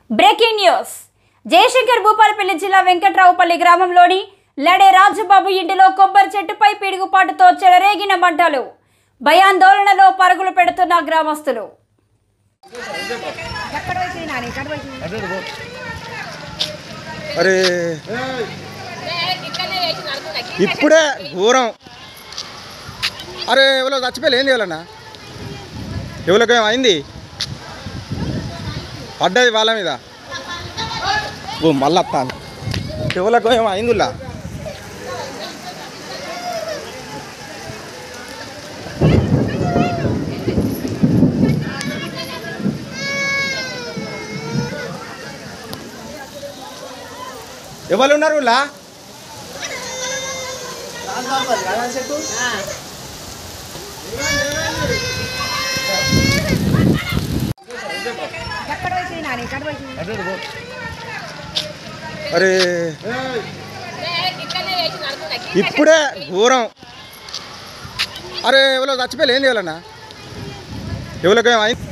Breaking news. Jayashankar Bhupalpally జిల్లా వెంకట్రావుపల్లి గ్రామంలోని లడే రాజబాబు ఇంటిలో కొబ్బరి చెట్టుపై పిడుగుపాటుతో చెలరేగిన మంటలు. భయాందోళనలో పరుగులు పెడుతున్న గ్రామస్తులు. అరే ఇప్పుడే ఘోరం. అరే ఎవరో చచ్చిపోయి ఏంది ఎవరన్నా, ఎవరికేం అయింది, పడ్డది వాళ్ళ మీద. ఓ మళ్ళీ వస్తాను, ఎవరికో ఏమో అయిందిలా. ఎవరు ఉన్నారు లా? అరే ఇప్పుడే ఘోరం. అరే ఎవరో చచ్చిపోయి ఏంది ఎవరన్నా, ఎవరికేం అయింది.